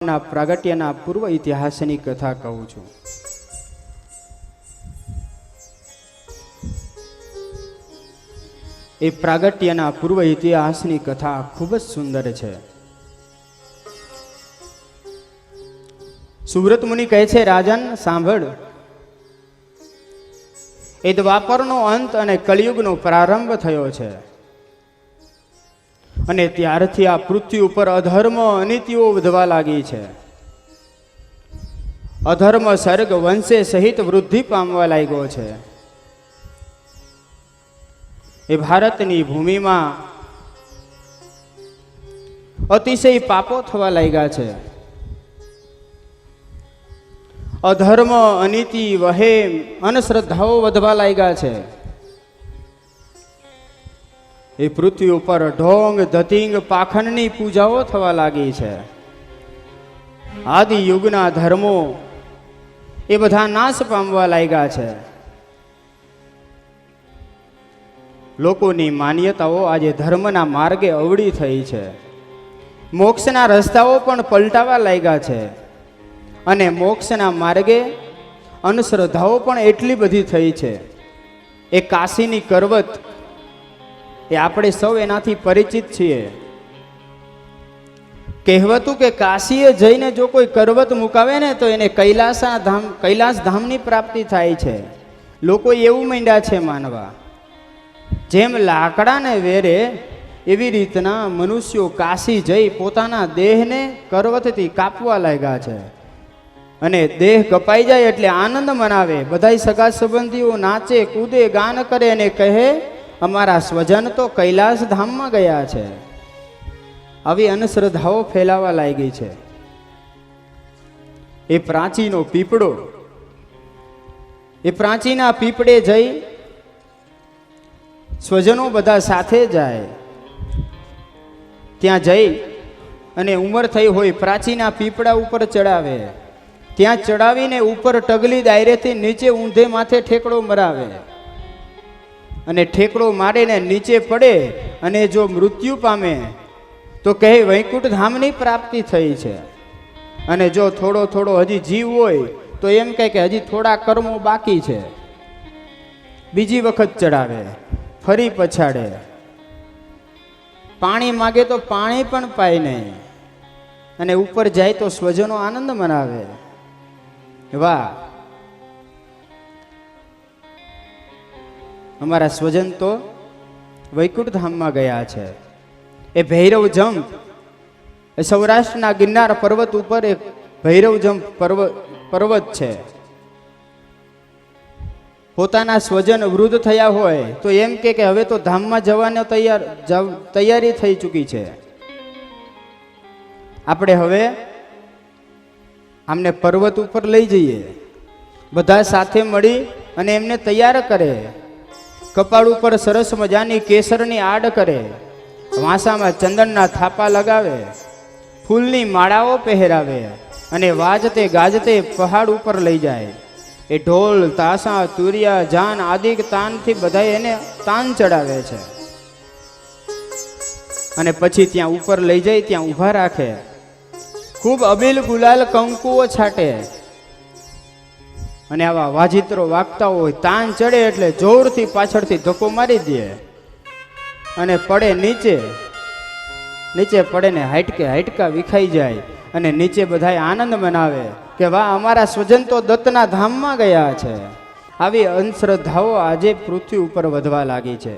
ના પ્રાગટ્યના પૂર્વ ઇતિહાસની કથા કહું છું. એ પ્રાગટ્યના પૂર્વ ઇતિહાસની કથા ખૂબ જ સુંદર છે. સુવ્રત મુનિ કહે છે, રાજન સાંભળ, એ દ્વાપરનો અંત અને કળિયુગનો પ્રારંભ થયો છે અને ત્યારથી આ પૃથ્વી ઉપર અધર્મ અનીતિઓ વધવા લાગી છે. અધર્મ સર્ગ વંશે સહિત વૃદ્ધિ પામવા લાગ્યો છે. એ ભારતની ભૂમિમાં અતિશય પાપો થવા લાગ્યા છે. અધર્મ અનીતિ વહેમ અંધશ્રદ્ધાઓ વધવા લાગ્યા છે. એ પૃથ્વી ઉપર ઢોંગ ધતિંગ પાખંડની પૂજાઓ થવા લાગી છે. આદિ યુગના ધર્મો એ બધા નાશ પામવા લાગ્યા છે. લોકોની માન્યતાઓ આજે ધર્મના માર્ગે અવળી થઈ છે. મોક્ષના રસ્તાઓ પણ પલટાવા લાગ્યા છે અને મોક્ષના માર્ગે અંધશ્રદ્ધાઓ પણ એટલી બધી થઈ છે. એ કાશીની કરવત, એ આપણે સૌ એનાથી પરિચિત છીએ. કહેવતું કે કાશીએ જઈને જો કોઈ કરવત મુકાવે ને તો એને કૈલાસ ધામની પ્રાપ્તિ થાય છે. લોકો એવું માંડ્યા છે માનવા. જેમ લાકડાને વેરે એવી રીતના મનુષ્યો કાશી જઈ પોતાના દેહને કરવતથી કાપવા લાગ્યા છે અને દેહ કપાઈ જાય એટલે આનંદ મનાવે. બધા સગા સંબંધીઓ નાચે કૂદે ગાન કરે અને કહે, અમારા સ્વજન તો કૈલાસ ધામમાં ગયા છે. આવી અંધશ્રદ્ધાઓ ફેલાવા લાગી છે. એ પ્રાચીનો પીપળો, એ પ્રાચીના પીપળે જઈ સ્વજનો બધા સાથે જાય. ત્યાં જઈ અને ઉંમર થઈ હોય પ્રાચીના પીપળા ઉપર ચડાવે. ત્યાં ચડાવીને ઉપર ટગલી દાયરેથી નીચે ઊંધે માથે ઠેકડો મરાવે અને ઠેકડો મારીને નીચે પડે અને જો મૃત્યુ પામે તો કહે વૈકુંઠ ધામની પ્રાપ્તિ થઈ છે. અને જો થોડો થોડો હજી જીવ હોય તો એમ કહે કે હજી થોડા કર્મો બાકી છે. બીજી વખત ચડાવે, ફરી પછાડે. પાણી માગે તો પાણી પણ પાય નહીં અને ઉપર જાય તો સ્વજનો આનંદ મનાવે. વાહ, અમારા સ્વજન તો વૈકુંઠ ધામમાં ગયા છે. એ ભૈરવ જંપ, એ સૌરાષ્ટ્રના ગિરનાર પર્વત ઉપર એક ભૈરવ જંપ પર્વત છે. પોતાના સ્વજન વૃદ્ધ થયા હોય તો એમ કે હવે તો ધામમાં જવાનો તૈયારી થઈ ચૂકી છે. આપણે હવે આમને પર્વત ઉપર લઈ જઈએ. બધા સાથે મળી અને એમને તૈયાર કરે. કપાળ ઉપર સરસ મજાની કેસરની આડ કરે, વાંસામાં ચંદનના થાપા લગાવે, ફૂલની માળાઓ પહેરાવે અને વાજતે ગાજતે પહાડ ઉપર લઈ જાય. એ ઢોલ તાસા તુરિયા જાન આદિ તાનથી બધા એને તાન ચડાવે છે અને પછી ત્યાં ઉપર લઈ જાય, ત્યાં ઊભા રાખે. ખૂબ અબીલ ગુલાલ કંકુઓ છાટે અને આવા વાજિત્રો વાગતા હોય. તાન ચડે એટલે જોરથી પાછળથી ધક્કો મારી દે અને પડે નીચે. નીચે પડે ને હાડકા વિખાઈ જાય અને નીચે બધા આનંદ મનાવે કે વાહ, અમારા સ્વજન તો દત્તના ધામમાં ગયા છે. આવી અંધશ્રદ્ધાઓ આજે પૃથ્વી ઉપર વધવા લાગી છે.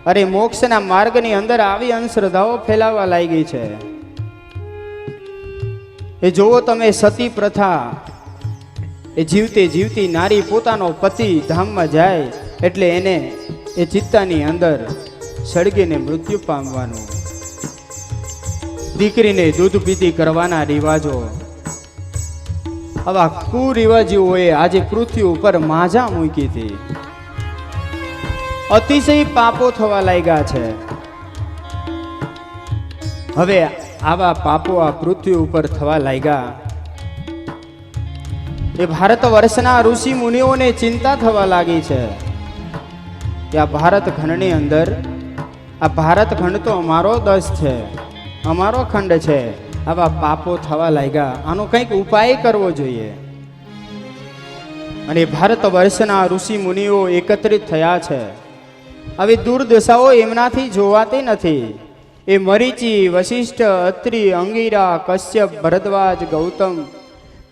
અરે મોક્ષના માર્ગની અંદર આવી અંધશ્રદ્ધાઓ ફેલાવા લાગી છે. એ જોવો તમે, સતી પ્રથા, એ જીવતી જીવતી નારી પોતાનો પતિ ધામમાં જાય એટલે એને એ ચિત્તાની અંદર સળગીને મૃત્યુ પામવાનું. દીકરીને દૂધ પીતી કરવાના રિવાજો, આવા કુરિવાજીઓએ આજે પૃથ્વી ઉપર માજા મૂકી હતી. અતિશય પાપો થવા લાગ્યા છે. હવે આવા પાપો આ પૃથ્વી ઉપર થવા લાગ્યા. એ ભારત વર્ષના ઋષિ મુનિઓને ચિંતા થવા લાગી છે કે આ ભારત ખંડની અંદર, આ ભારત ખંડ તો અમારો દેશ છે, અમારો ખંડ છે, આવા પાપો થવા લાગ્યા, આનો કંઈક ઉપાય કરવો જોઈએ. અને ભારત વર્ષના ઋષિ મુનિઓ એકત્રિત થયા છે. આવી દુર્દશાઓ એમનાથી જોવાતી નથી. એ મરીચી, વશિષ્ઠ, અત્રિ, અંગીરા, કશ્યપ, ભરદ્વાજ, ગૌતમ,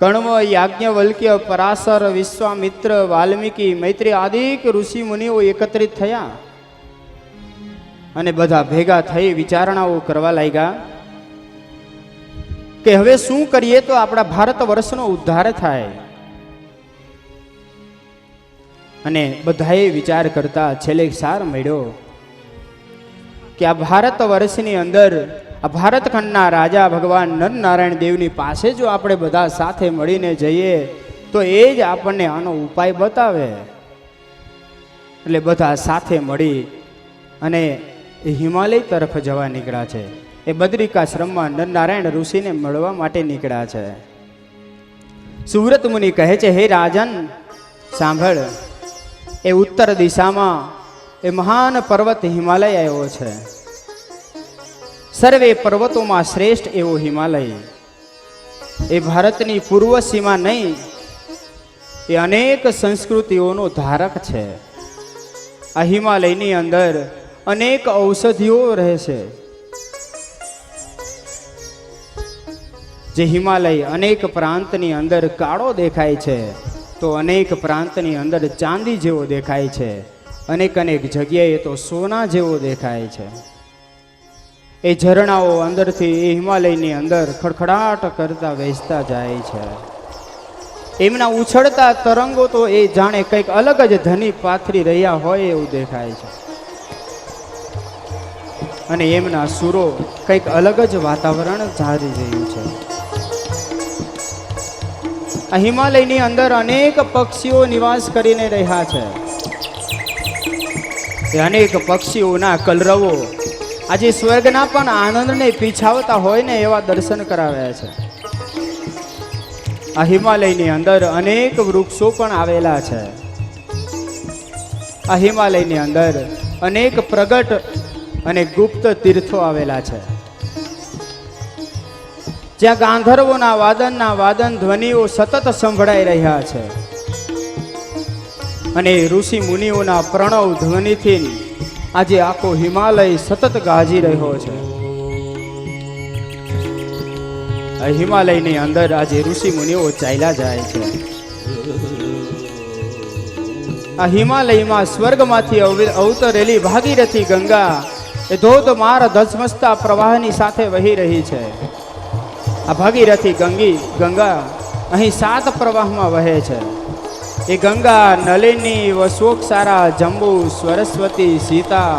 કણવ, યાજ્ઞવલ્ક્ય, પરાશર, વિશ્વામિત્ર, વાલ્મીકી, મૈત્રી આદિક ઋષિ મુનિઓ એકત્રિત થયા અને બધા ભેગા થઈ વિચારણાઓ કરવા લાગ્યા કે હવે શું કરીએ તો આપણા ભારત વર્ષનો ઉદ્ધાર થાય. અને બધાએ વિચાર કરતા છેલ્લે સાર મળ્યો કે આ ભારત વર્ષની અંદર આ ભારત ખંડના રાજા ભગવાન નરનારાયણ દેવની પાસે જો આપણે બધા સાથે મળીને જઈએ તો એ જ આપણને આનો ઉપાય બતાવે. એટલે બધા સાથે મળી અને હિમાલય તરફ જવા નીકળ્યા છે. એ બદ્રિકાશ્રમમાં નરનારાયણ ઋષિને મળવા માટે નીકળ્યા છે. સુવ્રત મુનિ કહે છે, હે રાજન સાંભળ, એ ઉત્તર દિશામાં એ મહાન પર્વત હિમાલય આવ્યો છે. સર્વે પર્વતોમાં શ્રેષ્ઠ એવો હિમાલય. એ ભારતની પૂર્વ સીમા નહીં, એ અનેક સંસ્કૃતિઓનો ધારક છે. આ હિમાલયની અંદર અનેક ઔષધિઓ રહે છે. જે હિમાલય અનેક પ્રાંતની અંદર કાળો દેખાય છે તો અનેક પ્રાંતની અંદર ચાંદી જેવો દેખાય છે. અનેક અનેક જગ્યાએ તો સોના જેવો દેખાય છે. એ ઝરણાઓ અંદરથી એ હિમાલયની અંદર ખડખડાટ કરતા વહેતા જાય છે. એમના ઉછળતા તરંગો તો એ જાણે કંઈક અલગ જ ધની પાથરી રહ્યા હોય એવું દેખાય છે. અને એમના સુરો કંઈક અલગ જ વાતાવરણ ધારી રહ્યું છે. આ હિમાલયની અંદર અનેક પક્ષીઓ નિવાસ કરીને રહ્યા છે. એ અનેક પક્ષીઓના કલરવો આજે સ્વર્ગના પણ આનંદને પીછાવતા હોય ને એવા દર્શન કરાવ્યા છે. આ હિમાલયની અંદર અનેક વૃક્ષો પણ આવેલા છે. આ હિમાલયની અંદર અનેક પ્રગટ અને ગુપ્ત તીર્થો આવેલા છે, જ્યાં ગાંધર્વોના વાદન ધ્વનિઓ સતત સંભળાઈ રહ્યા છે. અને ઋષિ મુનિઓના પ્રણવ ધ્વનિથી આજે આખો હિમાલય સતત ગાજી રહ્યો છે. આ હિમાલયની અંદર આજે ઋષિ મુનિઓ ચાલ્યા જાય છે. આ હિમાલયમાં સ્વર્ગમાંથી અવતરેલી ભાગીરથી ગંગા એ ધોધમાર ધસમસતા પ્રવાહની સાથે વહી રહી છે. આ ભાગીરથી ગંગા અહીં 7 પ્રવાહમાં વહે છે. એ ગંગા નલિની, વસોક્ષારા, જંબુ, સરસ્વતી, સીતા,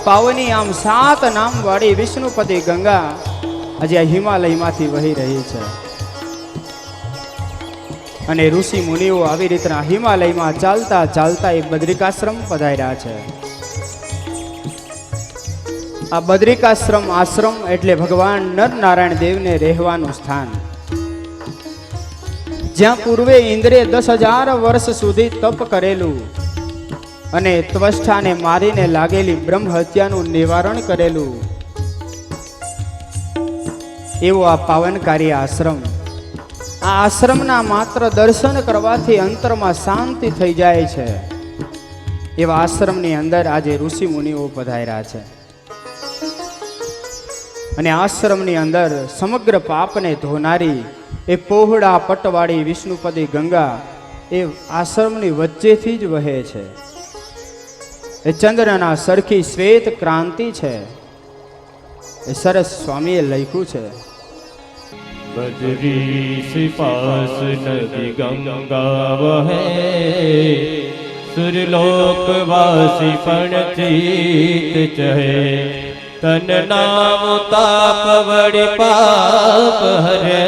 પાવની, આમ 7 નામવાળી વિષ્ણુપતિ ગંગા આજે આ હિમાલયમાંથી વહી રહી છે. અને ઋષિ મુનિઓ આવી રીતના હિમાલયમાં ચાલતા ચાલતા એ બદ્રિકાશ્રમ પધાર્યા છે. આ બદ્રિકાશ્રમ આશ્રમ એટલે ભગવાન નરનારાયણ દેવને રહેવાનું સ્થાન, જ્યાં પૂર્વે ઇન્દ્રે 10,000 વર્ષ સુધી તપ કરેલું અને ત્વષ્ટાને મારીને લાગેલી બ્રહ્મ હત્યાનું નિવારણ કરેલું એવો આ પાવનકારી આશ્રમ. આ આશ્રમના માત્ર દર્શન કરવાથી અંતરમાં શાંતિ થઈ જાય છે. એવા આશ્રમની અંદર આજે ઋષિ મુનિઓ પધાર્યા છે. અને આશ્રમની અંદર સમગ્ર પાપને ધોનારી એ પહોળા પટવાળી વિષ્ણુપદી ગંગા એ આશ્રમની વચ્ચેથી જ વહે છે. એ ચંદ્રના સરખી શ્વેત ક્રાંતિ છે. એ સરસ સ્વામીએ લખ્યું છે, બદરી સિપાસ નદી ગંગા વહે, સુરલોકવાસી પણ ચિત ચહે, તન નામ તાપ વડે પાપ હરે,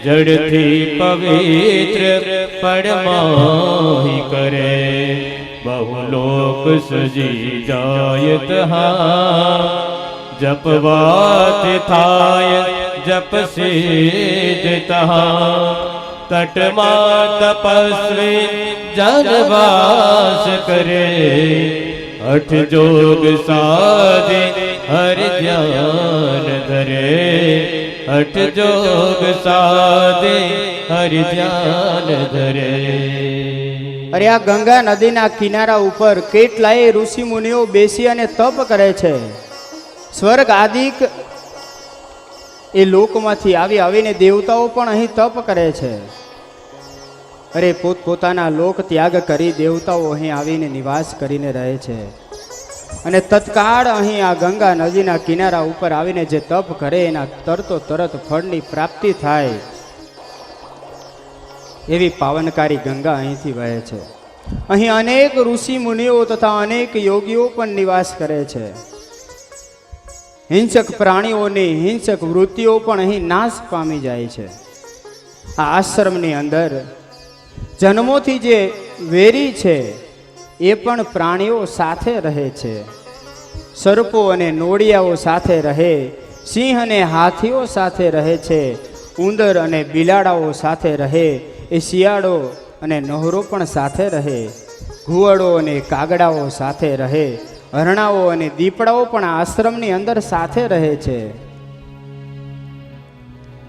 જડથી પવિત્ર પડમાહી કરે, બહુ લોક સજી જાય તહા, જપવાત થાય જપ સિદ્ધ તહા, તટમાં તપસ્વી જનવાસ કરે, અઠ જોગ સાધે હરિ ધ્યાન ધરે અઠ જોગ સાધે હરિ ધ્યાન ધરે અરે આ ગંગા નદીના કિનારા ઉપર કેટલાય ઋષિ મુનિઓ બેસી અને તપ કરે છે. સ્વર્ગ આદિક એ લોકમાંથી આવીને દેવતાઓ પણ અહીં તપ કરે છે. અરે પોતપોતાના લોક ત્યાગ કરી દેવતાઓ અહીં આવીને નિવાસ કરીને રહે છે. અને તત્કાળ અહીં આ ગંગા નદીના કિનારા ઉપર આવીને જે તપ કરે એના તરત ફળની પ્રાપ્તિ થાય એવી પાવનકારી ગંગા અહીંથી વહે છે. અહીં અનેક ઋષિ મુનિઓ તથા અનેક યોગીઓ પણ નિવાસ કરે છે. હિંસક પ્રાણીઓની હિંસક વૃત્તિઓ પણ અહીં નાશ પામી જાય છે. આ આશ્રમની અંદર જન્મોથી જે વેરી છે એ પણ પ્રાણીઓ સાથે રહે છે. સર્પો અને નોળિયાઓ સાથે રહે, સિંહ અને હાથીઓ સાથે રહે છે, ઉંદર અને બિલાડાઓ સાથે રહે, એ શિયાળો અને નહોરો પણ સાથે રહે, ઘુવડો અને કાગડાઓ સાથે રહે, હરણાઓ અને દીપડાઓ પણ આશ્રમની અંદર સાથે રહે છે.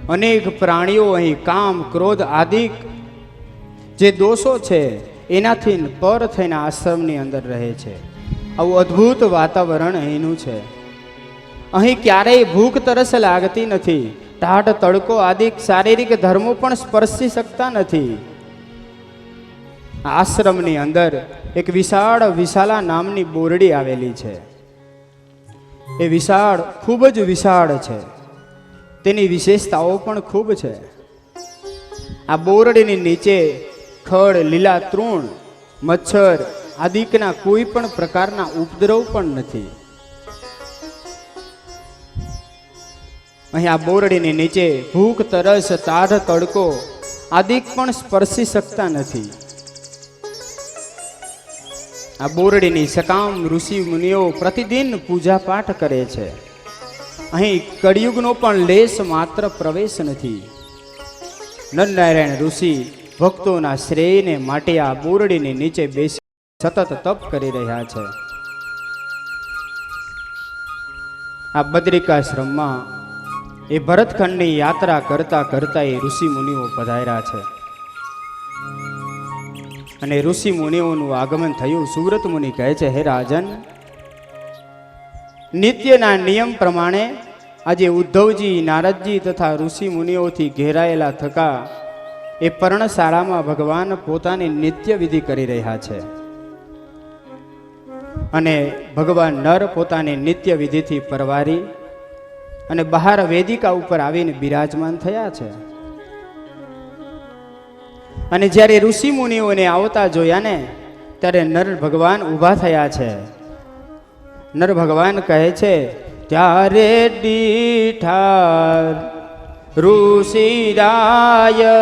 અનેક પ્રાણીઓ અહીં કામ ક્રોધ આદિ જે દોષો છે એનાથી પર થઈને આશ્રમની અંદર રહે છે. આવું અદ્ભુત વાતાવરણ અહીંનું છે. અહીં ક્યારેય ભૂખ તરસ લાગતી નથી. ટાઢ તડકો આદિ શારીરિક ધર્મો પણ સ્પર્શી શકતા નથી. આશ્રમની અંદર એક વિશાલા નામની બોરડી આવેલી છે. એ વિશાળ ખૂબ જ વિશાળ છે. તેની વિશેષતાઓ પણ ખૂબ છે. આ બોરડીની નીચે ખડ, લીલા તૃણ, મચ્છર આદિકના કોઈ પણ પ્રકારના ઉપદ્રવ પણ નથી. અહીં આ બોરડીની નીચે ભૂખ તરસ ટાઢ તડકો આદિક પણ સ્પર્શી શકતા નથી. આ બોરડીની સકામ ઋષિ મુનિઓ પ્રતિદિન પૂજા પાઠ કરે છે. અહીં કળિયુગનો પણ લેશ માત્ર પ્રવેશ નથી. નરનારાયણ ઋષિ ભક્તોના શ્રેયને માટે આ બોરડીની નીચે બેસી સતત તપ કરી રહ્યા છે. આ બદ્રિકાશ્રમમાં એ ભરતખંડની યાત્રા કરતા એ ઋષિ મુનિઓ પધાર્યા છે. અને ઋષિ મુનિઓનું આગમન થયું. સુવ્રત મુનિ કહે છે, હે રાજન, નિત્યના નિયમ પ્રમાણે આજે ઉદ્ધવજી, નારદજી તથા ઋષિ મુનિઓથી ઘેરાયેલા થકા એ પર્ણશાળામાં ભગવાન પોતાની નિત્ય વિધિ કરી રહ્યા છે. અને ભગવાન નર પોતાની નિત્ય વિધિથી પરવારી અને બહાર વેદિકા ઉપર આવીને બિરાજમાન થયા છે. અને જ્યારે ઋષિ મુનિઓને આવતા જોયા ને ત્યારે નર ભગવાન ઊભા થયા છે. નર ભગવાન કહે છે, ત્યારે દીઠા ઋષિરાય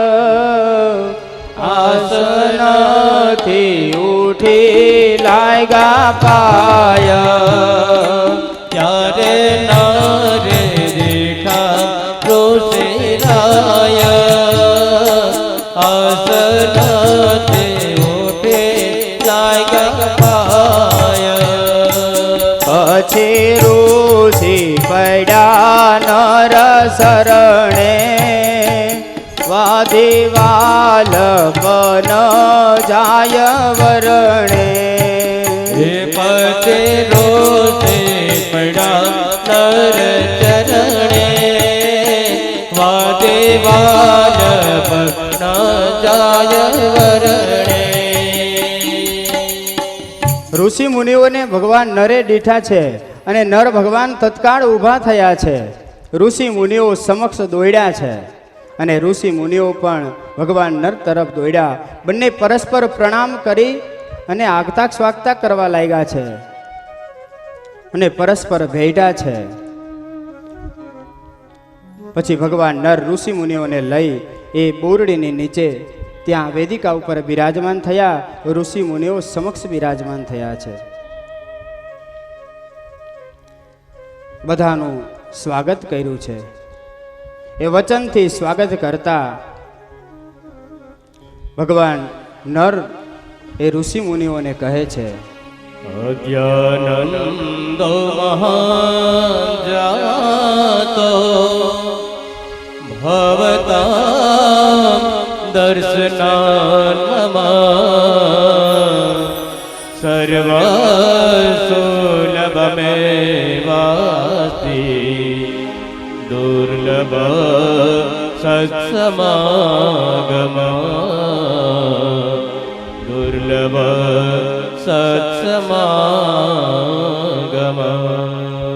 આસનથી ઉઠી લાગ્યા પાય. ત્યારે નરે દેખા ઋષિરાય આસનથી ઉઠી લાગ્યા પાય. પછી ઋષિ પડ્યા નર શરણે વાધિવાલ બન જાય વરણે. હે પતે રોતે પડા નર ચરણે વાદેવાલ બન જાય વરણે. ઋષિ મુનિઓને ભગવાન નરે દીઠા છે અને નર ભગવાન તત્કાળ ઊભા થયા છે. ઋષિ મુનિઓ સમક્ષ દોડ્યા છે અને ઋષિ મુનિઓ પણ ભગવાન નર તરફ દોડ્યા. બંને પરસ્પર પ્રણામ કરી અને આગતા સ્વાગતા કરવા લાગ્યા છે અને પરસ્પર ભેટ્યા છે. પછી ભગવાન નર ઋષિ મુનિઓને લઈ એ બોરડીની નીચે ત્યાં વેદિકા ઉપર બિરાજમાન થયા. ઋષિ મુનિઓ સમક્ષ બિરાજમાન થયા છે. બધાનું સ્વાગત કર્યું છે. એ વચનથી સ્વાગત કરતા ભગવાન નર એ ઋષિ મુનિઓને કહે છે અજ્ઞાનંદો મહાન જાતો ભવતા દર્શનાન્મમાં સર્વસુલભમેવાસ્તિ દુર્લભ સત્સમાગમા દુર્લભ સત્સમાગમા.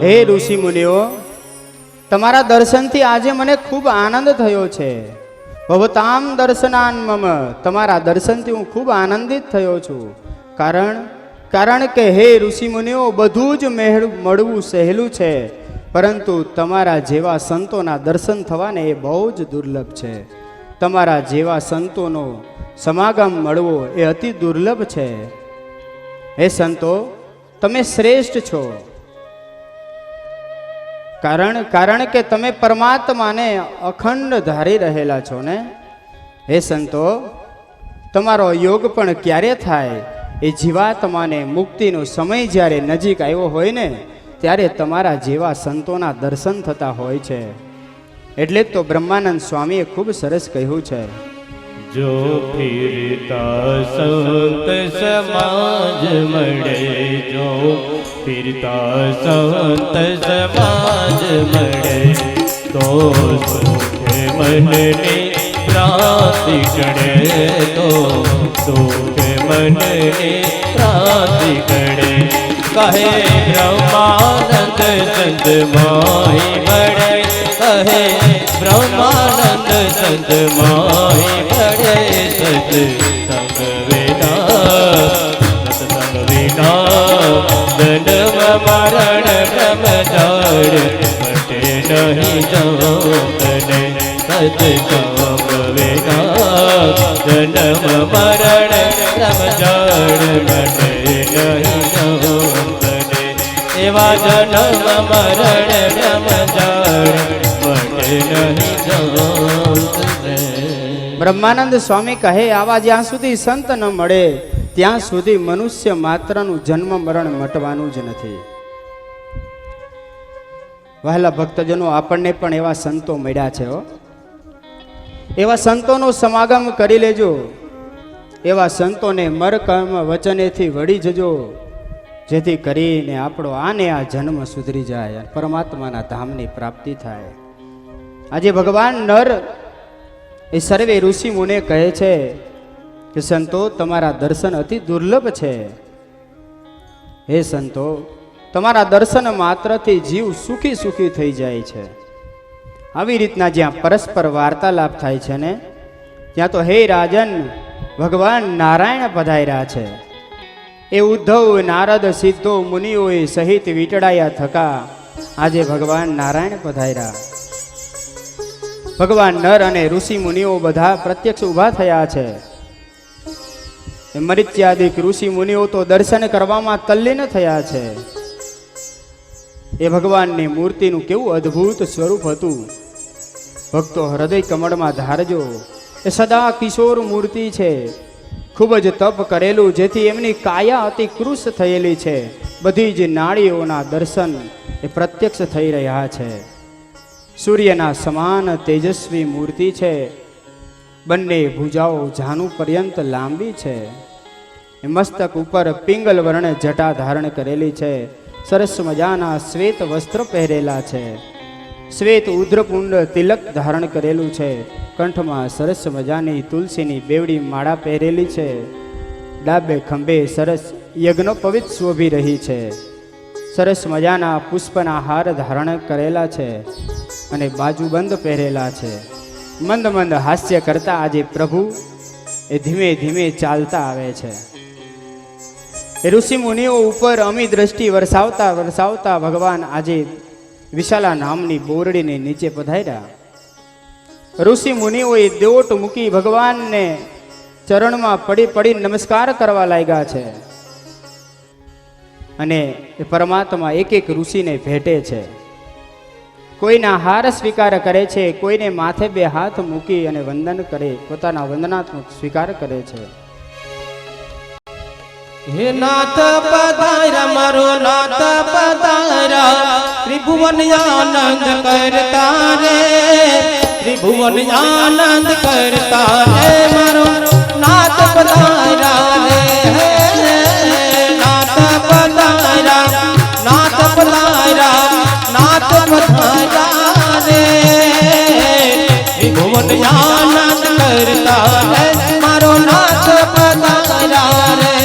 હે ઋષિ મુનિઓ, તમારા દર્શનથી આજે મને ખૂબ આનંદ થયો છે. ભવતામ દર્શનાન મમ, તમારા દર્શનથી હું ખૂબ આનંદિત થયો છું. કારણ કે હે ઋષિ મુનિઓ, બધું જ મળવું સહેલું છે, પરંતુ તમારા જેવા સંતોના દર્શન થવાને એ બહુ જ દુર્લભ છે. તમારા જેવા સંતોનો સમાગમ મળવો એ અતિ દુર્લભ છે. હે સંતો, તમે શ્રેષ્ઠ છો. કારણ કે તમે પરમાત્માને અખંડ ધારી રહેલા છો ને. હે સંતો, તમારો યોગ પણ ક્યારે થાય? એ જીવાત્માને મુક્તિનો સમય જ્યારે નજીક આવ્યો હોય ને, ત્યારે તમારા જેવા સંતોના દર્શન થતા હોય છે. એટલે જ તો બ્રહ્માનંદ સ્વામીએ ખૂબ સરસ કહ્યું છે, જો ફિરતા સંત સમાજ મળે, જો ફિરતા સંત સમાજ મળે, તો સુખે મનની પ્રાપ્તિ કરે, તો સુખે મનની પ્રાપ્તિ કરે. કહે બ્રહ્માનંદ સંત માહી મળે, કહે બ્રહ્માનંદ સંત માહી મળે. સત્સંગ વિના જન્મ મરણ બ્રહ્મચાર મટે નહીં જોતને. સત્સંગ વિના જન્મ મરણ બ્રહ્મચાર મટે નહીં જોતને. એવા જન્મ મરણ બ્રહ્મચાર મટે નહીં જોતને. બ્રહ્માનંદ સ્વામી કહે, આવા જ્યાં સુધી સંત ન મળે ત્યાં સુધી મનુષ્ય માત્રનું જન્મ મરણ મટવાનું જ નથી. વહાલા ભક્તજનો, આપણને પણ એવા સંતો મળ્યા છે હો. એવા સંતોનો સમાગમ કરી લેજો. એવા સંતોને મરકર્મ વચનેથી વળી જજો, જેથી કરીને આપણો આને આ જન્મ સુધરી જાય, પરમાત્માના ધામની પ્રાપ્તિ થાય. આજે ભગવાન નર એ સર્વે ઋષિ મુને કહે છે કે સંતો, તમારા દર્શન અતિ દુર્લભ છે. હે સંતો, તમારા દર્શન માત્રથી જીવ સુખી સુખી થઈ જાય છે. આવી રીતના જ્યાં પરસ્પર વાર્તાલાપ થાય છે ને, ત્યાં તો હે રાજન, ભગવાન નારાયણ પધાર્યા છે. એ ઉદ્ધવ, નારદ, સિદ્ધો, મુનિઓએ સહિત વીટળાયા થકા આજે ભગવાન નારાયણ પધાર્યા. ભગવાન નર અને ઋષિ મુનિઓ બધા પ્રત્યક્ષ ઊભા થયા છે. મરિત્યાદિક ઋષિ મુનિઓ તો દર્શન કરવામાં તલ્લીન થયા છે. એ ભગવાનની મૂર્તિનું કેવું અદ્ભુત સ્વરૂપ હતું. ભક્તો હૃદય કમળમાં ધારજો. એ સદા કિશોર મૂર્તિ છે. ખૂબ જ તપ કરેલું, જેથી એમની કાયા અતિ કૃશ થયેલી છે. બધી જ નાળીઓના દર્શન એ પ્રત્યક્ષ થઈ રહ્યા છે. સૂર્યના સમાન તેજસ્વી મૂર્તિ છે. બંને ભુજાઓ જાનુ પર્યંત લાંબી છે. મસ્તક ઉપર પિંગલ વર્ણ જટા ધારણ કરેલી છે. સરસ મજાના શ્વેત વસ્ત્ર પહેરેલા છે. શ્વેત ઉદ્રપુંડ તિલક ધારણ કરેલું છે. કંઠમાં સરસ મજાની તુલસીની બેવડી માળા પહેરેલી છે. ડાબે ખંભે સરસ યજ્ઞોપવિત શોભી રહી છે. સરસ મજાના પુષ્પના હાર ધારણ કરેલા છે અને બાજુબંધ પહેરેલા છે. મંદ મંદ હાસ્ય કરતા આજે પ્રભુ એ ધીમે ધીમે ચાલતા આવે છે. એ ઋષિ મુનિઓ ઉપર અમી દ્રષ્ટિ વરસાવતા વરસાવતા ભગવાન આજે વિશાલા નામની બોરડીને નીચે પધાર્યા. ઋષિ મુનિઓએ દેવોટ મૂકી ભગવાનને ચરણમાં પડી પડી નમસ્કાર કરવા લાગ્યા છે. અને એ પરમાત્મા એક એક ઋષિને ભેટે છે. કોઈના હાર સ્વીકાર કરે છે, કોઈને માથે બે હાથ મૂકી અને વંદન કરે, પોતાના વંદનાત્મક સ્વીકાર કરે છે. હે નાથ પધાર્યા મારો નાથ પધાર્યા ત્રિભુવન આનંદ કરતા રે ત્રિભુવન આનંદ કરતા રે મારો નાથ પધાર્યા રે નાથ પધાર્યા નાથ પધાર્યા નાથ પધાર્યા રે ત્રિભુવન આનંદ કરતા રે મારો નાથ પધાર્યા રે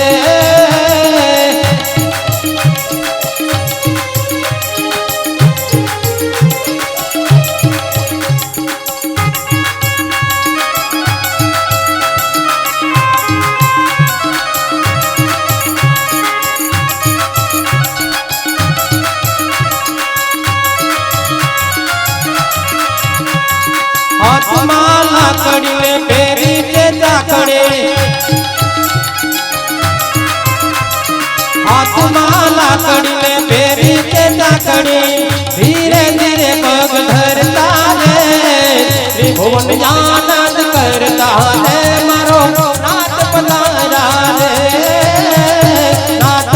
હાથમાં લાકડીને પહેરી તે ચાકડે હાથમાં લાકડીને પહેરી તે ચાકડે ધીરે ધીરે પગ ધરતા રે ત્રિભુવન આનંદ કરતા રે મારો નાથ પધાર્યા રે નાથ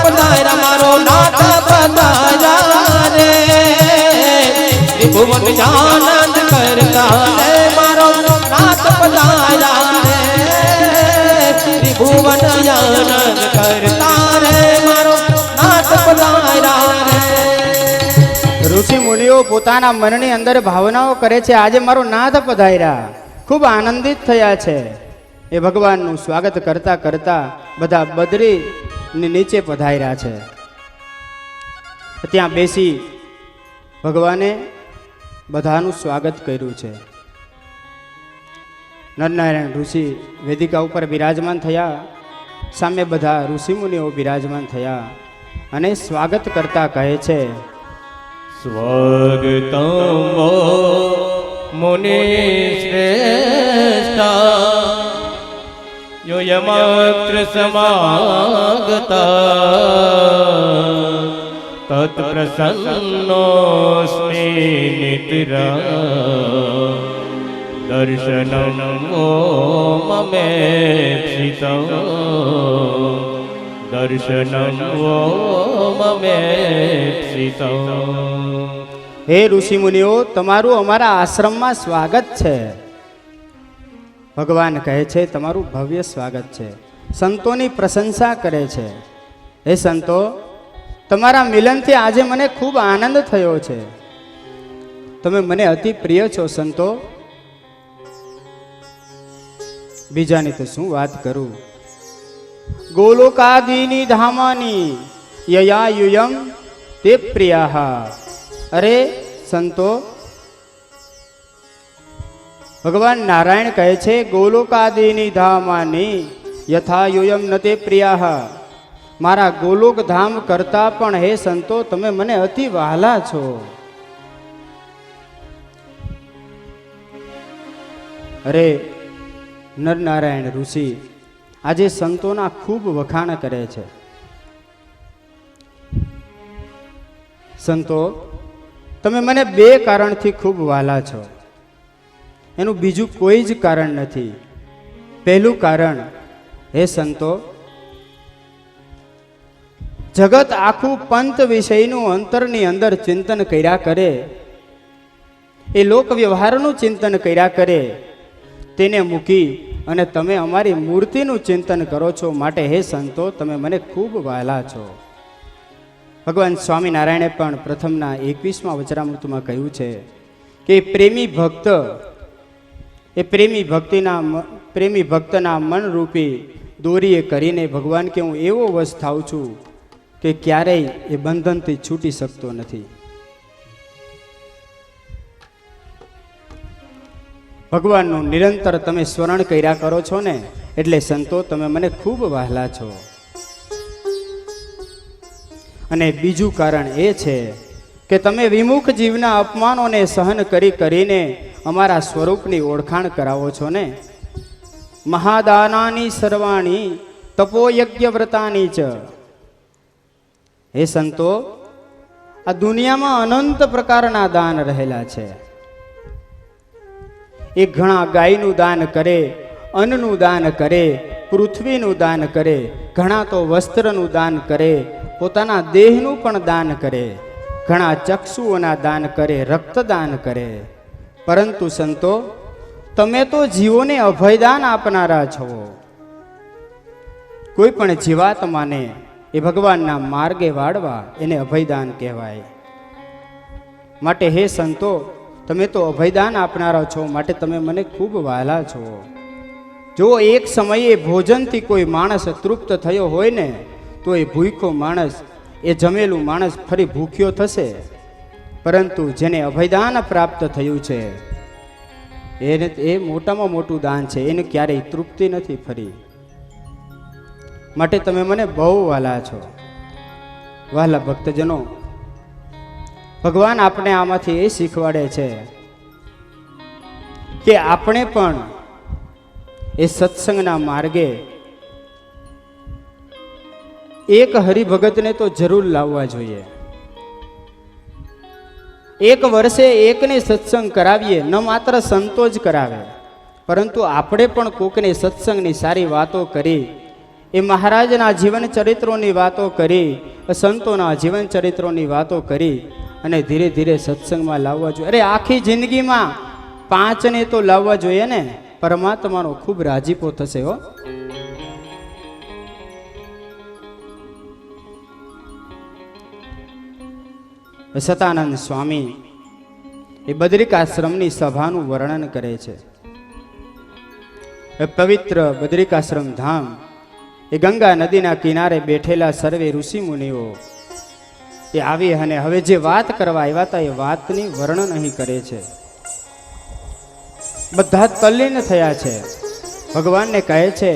પધાર્યા મારો નાથ પધાર્યા રે ત્રિભુવન આનંદ કરતા રે મારો નાથ પધાર્યા રે ત્રિભુવન આનંદ કરતા રે મારો નાથ પધાર્યા રે ઋષિ મુનિઓ પોતાના મનની અંદર ભાવનાઓ કરે છે, આજે મારો નાથ પધાર્યા, ખૂબ આનંદિત થયા છે. એ ભગવાનનું સ્વાગત કરતા કરતા બધા બદ્રીની નીચે પધાર્યા છે. ત્યાં બેસી ભગવાને બધાનું સ્વાગત કર્યું છે. નરનારાયણ ઋષિ વેદિકા ઉપર બિરાજમાન થયા, સામે બધા ઋષિમુનિઓ બિરાજમાન થયા અને સ્વાગત કરતા કહે છે, સ્વાગતમ મુનિ શ્રેષ્ઠા યોયમાત્ર સમાગતા તત્પ્રસન્નોસ્મિ નિતરા દર્શનમ મમેક્ષિતં દર્શનમ મમેક્ષિતં. હે ઋષિમુનિઓ, તમારું અમારા આશ્રમમાં સ્વાગત છે. ભગવાન કહે છે, તમારું ભવ્ય સ્વાગત છે. સંતોની પ્રશંસા કરે છે. હે સંતો, તમારા મિલનથી આજે મને ખૂબ આનંદ થયો છે. તમે મને અતિ પ્રિય છો સંતો. બીજાની તો શું વાત કરું. ગોલોકાદિની ધામાની યયા યુયમ તે પ્રિયા. અરે સંતો, ભગવાન નારાયણ કહે છે, ગોલોકાદિની ધામાની યથા યુયમ ન તે પ્રિયા. મારા ગોલોક ધામ કરતા પણ હે સંતો, તમે મને અતિ વહાલા છો. અરે નરનારાયણ ઋષિ આજે સંતોના ખૂબ વખાણ કરે છે. સંતો, તમે મને બે કારણથી ખૂબ વહાલા છો. એનું બીજું કોઈ જ કારણ નથી. પહેલું કારણ, હે સંતો, જગત આખું પંથ વિષયનું અંતરની અંદર ચિંતન કર્યા કરે, એ લોક વ્યવહારનું ચિંતન કર્યા કરે, તેને મૂકી અને તમે અમારી મૂર્તિનું ચિંતન કરો છો. માટે હે સંતો, તમે મને ખૂબ વહાલા છો. ભગવાન સ્વામિનારાયણે પણ પ્રથમના 21મા વચરામૃતમાં કહ્યું છે કે પ્રેમી ભક્તના મનરૂપી દોરીએ કરીને ભગવાન કે હું એવો વશ થાઉં છું કે ક્યારેય એ બંધનથી છૂટી શકતો નથી. ભગવાનનું નિરંતર તમે સ્મરણ કર્યા કરો છો ને, એટલે સંતો તમે મને ખૂબ વહાલા છો. અને બીજું કારણ એ છે કે તમે વિમુખ જીવના અપમાનોને સહન કરીને અમારા સ્વરૂપની ઓળખાણ કરાવો છો ને. મહાદાનાની સર્વાણી તપોયજ્ઞ વ્રતાની ચ. હે સંતો, આ દુનિયામાં અનંત પ્રકારના દાન રહેલા છે. એ ઘણા ગાયનું દાન કરે, અન્નનું દાન કરે, પૃથ્વીનું દાન કરે, ઘણા તો વસ્ત્રનું દાન કરે, પોતાના દેહનું પણ દાન કરે, ઘણા ચક્ષુઓના દાન કરે, રક્તદાન કરે. પરંતુ સંતો, તમે તો જીવોને અભયદાન આપનારા છો. કોઈ પણ જીવાત્માને એ ભગવાનના માર્ગે વાળવા એને અભયદાન કહેવાય. માટે હે સંતો, તમે તો અભયદાન આપનારા છો, માટે તમે મને ખૂબ વહાલા છો. જો એક સમયે ભોજનથી કોઈ માણસ તૃપ્ત થયો હોય ને, તો એ ભૂખ્યો માણસ, એ જમેલું માણસ ફરી ભૂખ્યો થશે. પરંતુ જેને અભયદાન પ્રાપ્ત થયું છે એને એ મોટામાં મોટું દાન છે, એને ક્યારેય તૃપ્તિ નથી ફરી. માટે તમે મને બહુ વહાલા છો. વહાલા ભક્તજનો, ભગવાન આપણે આમાંથી એ શીખવાડે છે કે આપણે પણ એ સત્સંગના માર્ગે એક હરિભગતને તો જરૂર લાવવા જોઈએ. એક વર્ષે એકને સત્સંગ કરાવીએ, ન માત્ર સંતો જ કરાવે, પરંતુ આપણે પણ કોકને સત્સંગની સારી વાતો કરી, એ મહારાજના જીવન ચરિત્રોની વાતો કરી, સંતોના જીવન ચરિત્રોની વાતો કરી અને ધીરે ધીરે સત્સંગમાં લાવવા જોઈએ. અરે આખી જિંદગીમાં 5ને તો લાવવા જોઈએ ને, પરમાત્માનો ખૂબ રાજીપો થશે હો. સતાનંદ સ્વામી એ બદ્રિકાશ્રમની સભાનું વર્ણન કરે છે. એ પવિત્ર બદ્રિકાશ્રમ ધામ એ ગંગા નદીના કિનારે બેઠેલા સર્વે ઋષિ મુનિઓ એ આવી અને હવે જે વાત કરવા આવ્યા હતા એ વાતની વર્ણન અહીં કરે છે. બધા તલ્લીન થયા છે. ભગવાનને કહે છે,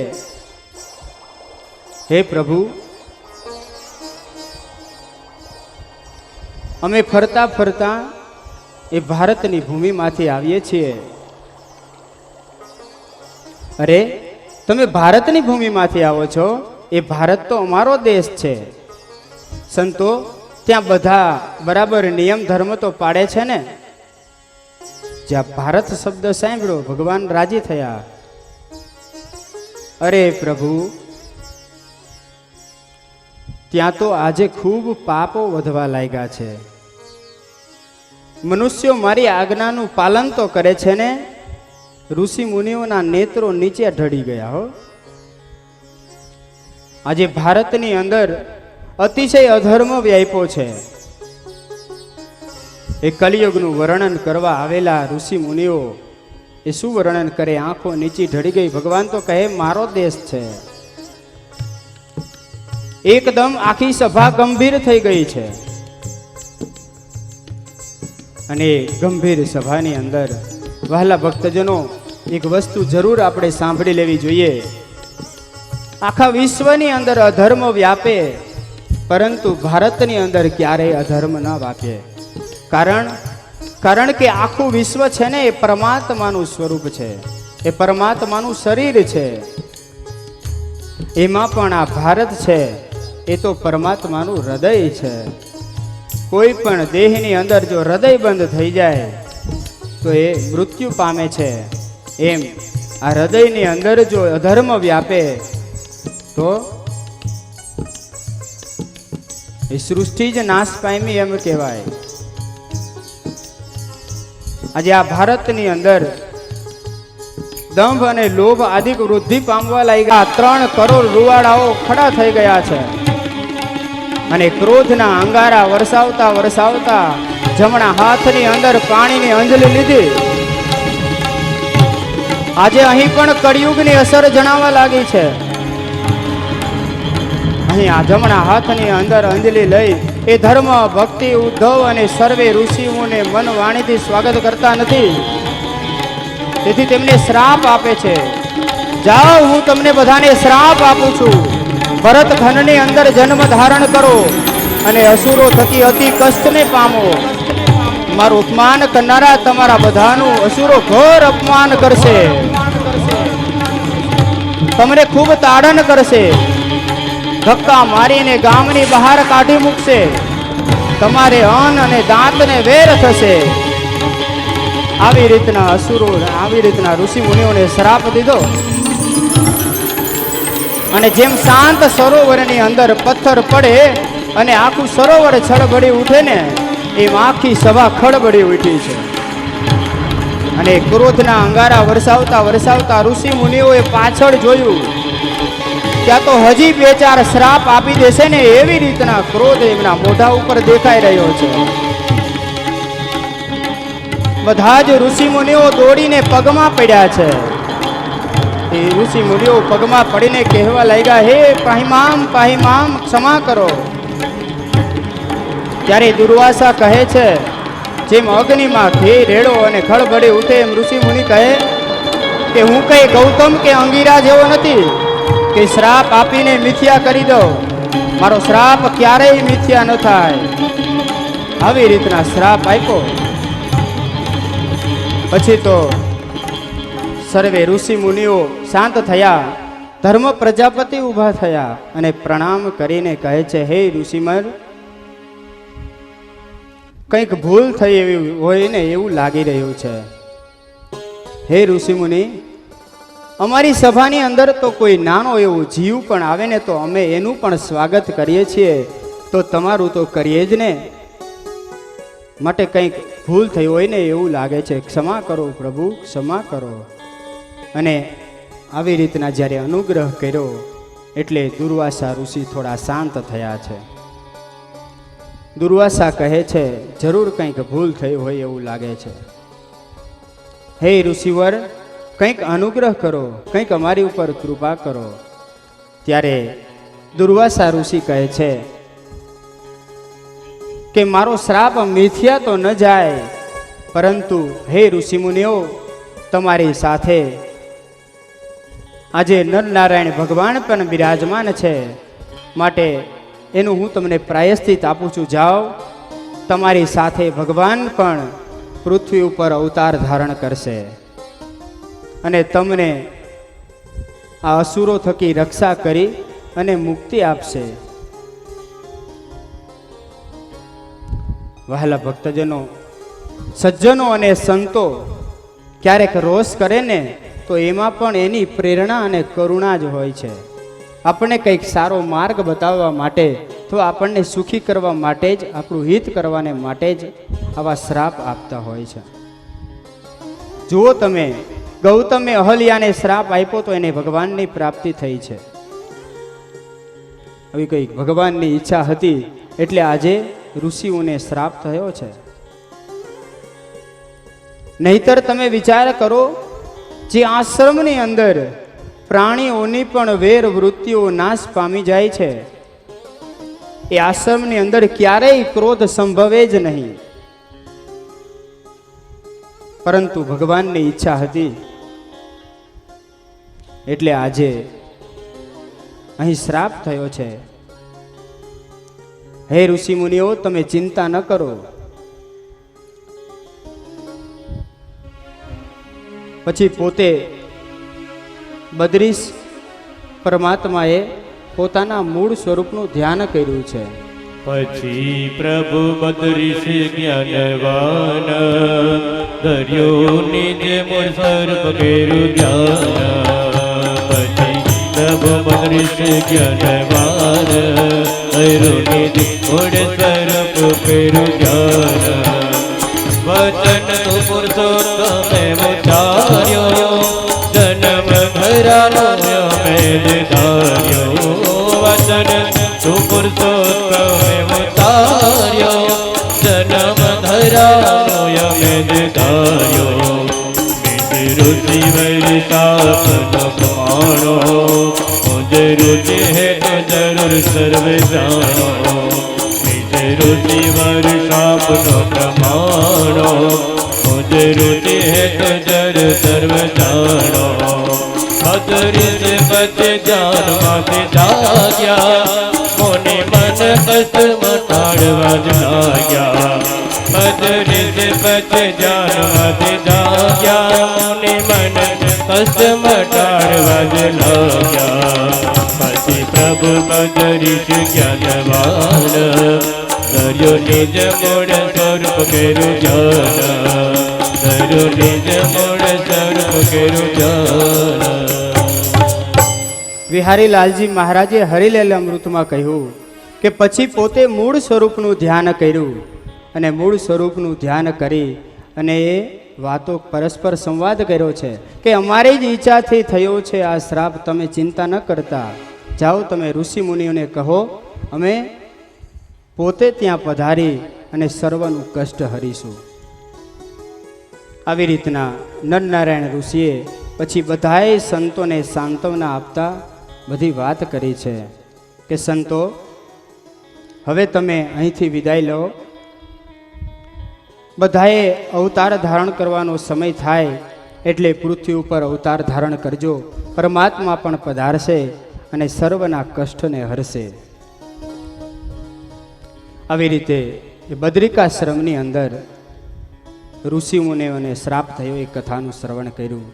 હે પ્રભુ, અમે ફરતા ફરતા એ ભારતની ભૂમિમાંથી આવીએ છીએ. અરે, તમે ભારતની ભૂમિમાંથી આવો છો? એ ભારત તો અમારો દેશ છે. સંતો, ત્યાં બધા બરાબર નિયમ ધર્મ તો પાડે છે ને? જ્યાં ભારત શબ્દ સાંભળ્યો ભગવાન રાજી થયા. અરે પ્રભુ, ત્યાં તો આજે ખૂબ પાપો વધવા લાગ્યા છે. મનુષ્યો મારી આજ્ઞાનું પાલન તો કરે છે ને, ઋષિ મુનિઓના નેત્રો નીચે ઢળી ગયા હો. આજે ભારતની અંદર અતિશય અધર્મ વ્યાપ્યો છે. એ કલિયુગનું વર્ણન કરવા આવેલા ઋષિ મુનિઓ એ શું વર્ણન કરે? આંખો નીચી ઢળી ગઈ. ભગવાન તો કહે મારો દેશ છે. એકદમ આખી સભા ગંભીર થઈ ગઈ છે. અને ગંભીર સભાની અંદર વહાલા ભક્તજનો, એક વસ્તુ જરૂર આપણે સાંભળી લેવી જોઈએ. આખા વિશ્વની અંદર અધર્મ વ્યાપે, પરંતુ ભારતની અંદર ક્યારેય અધર્મ ન વ્યાપે. કારણ કે આખું વિશ્વ છે ને એ પરમાત્માનું સ્વરૂપ છે, એ પરમાત્માનું શરીર છે. એમાં પણ આ ભારત છે એ તો પરમાત્માનું હૃદય છે. કોઈ પણ દેહની અંદર જો હૃદય બંધ થઈ જાય તો એ મૃત્યુ પામે છે. એમ આ હૃદયની અંદર જો અધર્મ વ્યાપે તો એ સૃષ્ટિ જ નાશ પામી એમ કહેવાય. આજે આ ભારતની અંદર દંભ અને લોભ આદિક વૃદ્ધિ પામવા લાગ્યા. 3 કરોડ રૂવાડાઓ ખડા થઈ ગયા છે અને ક્રોધના અંગારા વરસાવતા વરસાવતા જમણા હાથની અંદર પાણીની અંજલી લીધી. આજે અહીં પણ કળિયુગની અસર જણાવવા લાગી છે. અહીં આ જમણા હાથની અંદર અંજલી લઈ એ ધર્મ, ભક્તિ, ઉદ્ધવ અને સર્વે ઋષિઓને મન વાણીથી સ્વાગત કરતા નથી. તેથી તેમને શ્રાપ આપે છે. જાઓ, હું તમને બધાને શ્રાપ આપું છું. ભરત ખંડની અંદર જન્મ ધારણ કરો અને અસુરો થકી અતિ કષ્ટને પામો. મારું અપમાન કરનારા તમારા બધાનું અસુરો ઘોર અપમાન કરશે. તમને ખૂબ તાડન કરશે. ધક્કા મારીને ગામની બહાર કાઢી મૂકશે. તમારે અન્ન અને દાંતને વેર થશે. આવી રીતના અસુરો, આવી રીતના ઋષિ મુનિઓને શ્રાપ દીધો. અને જેમ શાંત સરોવરની અંદર પથ્થર પડે અને આખું સરોવર છળબડી ઉઠે ને એમ આખી સભા ખળબડી ઉઠી છે. અને ક્રોધના અંગારા વરસાવતા વરસાવતા ઋષિ મુનિઓએ પાછળ જોયું, ત્યાં તો હજી 2-4 શ્રાપ આપી દેશે ને એવી રીતના ક્રોધ એમના મોઢા ઉપર દેખાઈ રહ્યો છે. બધા જ ઋષિ મુનિઓ દોડીને પગમાં પડ્યા છે. એ ઋષિ મુનિઓ પગમાં પડીને કહેવા લાગ્યા, હે પાહિમામ પાહિમામ, ક્ષમા કરો. ત્યારે દુર્વાસા કહે છે, જેમ અગ્નિમાં ઘી રેડો અને ખળબડી ઉઠે એમ ઋષિ મુનિ કહે કે હું કઈ ગૌતમ કે અંગીરા જેવો નથી કે શ્રાપ આપીને મિથ્યા કરી દો. મારો શ્રાપ ક્યારેય મિથ્યા ન થાય. આવી રીતના શ્રાપ આપ્યો. પછી તો સર્વે ઋષિ મુનિઓ શાંત થયા. ધર્મ પ્રજાપતિ ઊભા થયા અને પ્રણામ કરીને કહે છે, હે ઋષિમર, કંઈક ભૂલ થઈ એવી હોય ને એવું લાગી રહ્યું છે. હે ઋષિમુનિ, અમારી સભાની અંદર તો કોઈ નાનો એવો જીવ પણ આવે ને તો અમે એનું પણ સ્વાગત કરીએ છીએ, તો તમારું તો કરીએ જ ને. માટે કંઈક ભૂલ થઈ હોય ને એવું લાગે છે. ક્ષમા કરો પ્રભુ, ક્ષમા કરો. અને આવી રીતના જ્યારે અનુગ્રહ કર્યો એટલે દુર્વાસા ઋષિ થોડા શાંત થયા છે. દુર્વાસા કહે છે, જરૂર કંઈક ભૂલ થઈ હોય એવું લાગે છે. હે ઋષિવર, કંઈક અનુગ્રહ કરો, કંઈક અમારી ઉપર કૃપા કરો. ત્યારે દુર્વાસા ઋષિ કહે છે કે મારો શ્રાપ મિથ્યા તો ન જાય, પરંતુ હે ઋષિમુનિઓ, તમારી સાથે આજે નરનારાયણ ભગવાન પણ બિરાજમાન છે, માટે એનું હું તમને પ્રાયશ્ચિત આપું છું. જાઓ, તમારી સાથે ભગવાન પણ પૃથ્વી ઉપર અવતાર ધારણ કરશે અને તમને આ અસુરો થકી રક્ષા કરી અને મુક્તિ આપશે. વહાલા ભક્તજનો, સજ્જનો અને સંતો ક્યારેક રોષ કરે ને તો એમાં પણ એની પ્રેરણા અને કરુણા જ હોય છે. આપણને કંઈક સારો માર્ગ બતાવવા માટે, તો આપણને સુખી કરવા માટે જ, આપણું હિત કરવાને માટે જ આવા શ્રાપ આપતા હોય છે. જુઓ તમે, ગૌતમે અહલ્યાને શ્રાપ આપ્યો તો એને ભગવાનની પ્રાપ્તિ થઈ છે. આવી કંઈક ભગવાનની ઈચ્છા હતી એટલે આજે ઋષિઓને શ્રાપ થયો છે. નહીતર તમે વિચાર કરો, જે આશ્રમની અંદર પ્રાણીઓની પણ વેર વૃત્તિઓ નાશ પામી જાય છે, એ આશ્રમની અંદર ક્યારેય ક્રોધ સંભવે જ નહીં. પરંતુ ભગવાનની ઈચ્છા હતી એટલે આજે અહીં શ્રાપ થયો છે. હે ઋષિ મુનિઓ, તમે ચિંતા ન કરો. પછી પોતે બદ્રીશ પરમાત્માએ પોતાના મૂળ સ્વરૂપનું ધ્યાન કર્યું છે. પછી પ્રભુ બદ્રીશ જ્ઞાનવાન દરિયો નિજ મૂળ સ્વરૂપ કર્યું ધ્યાન. પછી પ્રભુ બદ્રીશ જ્ઞાનવાન દરિયો નિજ મૂળ સ્વરૂપ કર્યું ધ્યાન. વચન તું પુરુષોત્તમે ઉચ્ચાર્યો, જન્મ ધરાનો મેં ધાર્યો. વચન તું પુરુષોત્તમે ઉચ્ચાર્યો, જન્મ ધરાનો મેં ધાર્યો. રુચિ વૈતાપનો પ્રમાણો, મુજ રુચિ હે તો જરૂર સર્વે જાણો. રુચિ વર્ષાપનો પ્રમાણો, મુજ રુચિ હે તો જર સર્વ જાણો. બદ્રીશ બચે જાનમાંથી જાગ્યા, મોને મન કષ્ટ મટાડવા જ લાગ્યા. બદ્રીશ બચે જાનમાંથી જાગ્યા, મોને મન કષ્ટ મટાડવા જ લાગ્યા. પછી પ્રભુ બદ્રીશ જ્ઞાનવાન દરિયો નિજ મૂળ સ્વરૂપ કર્યું ધ્યાન. દરિયો નિજ મૂળ સ્વરૂપ કર્યું ધ્યાન. વિહારી લાલજી મહારાજે હરિલેલ અમૃતમાં કહ્યું કે પછી પોતે મૂળ સ્વરૂપનું ધ્યાન કર્યું અને મૂળ સ્વરૂપનું ધ્યાન કરી અને એ વાતો પરસ્પર સંવાદ કર્યો છે કે અમારી જ ઈચ્છાથી થયો છે આ શ્રાપ, તમે ચિંતા ન કરતા, જાઓ તમે ઋષિ મુનિઓને કહો, અમે પોતે ત્યાં પધારી અને સર્વનું કષ્ટ હરીશું. આવી રીતના નરનારાયણ ઋષિએ પછી બધાએ સંતોને સાંત્વના આપતા બધી વાત કરી છે કે સંતો હવે તમે અહીંથી વિદાય લો, બધાએ અવતાર ધારણ કરવાનો સમય થાય એટલે પૃથ્વી ઉપર અવતાર ધારણ કરજો, પરમાત્મા પણ પધારશે અને સર્વના કષ્ટને હરશે. આવી રીતે એ બદ્રિકાશ્રમની અંદર ઋષિ મુનિઓને શ્રાપ થયો એ કથાનું શ્રવણ કર્યું.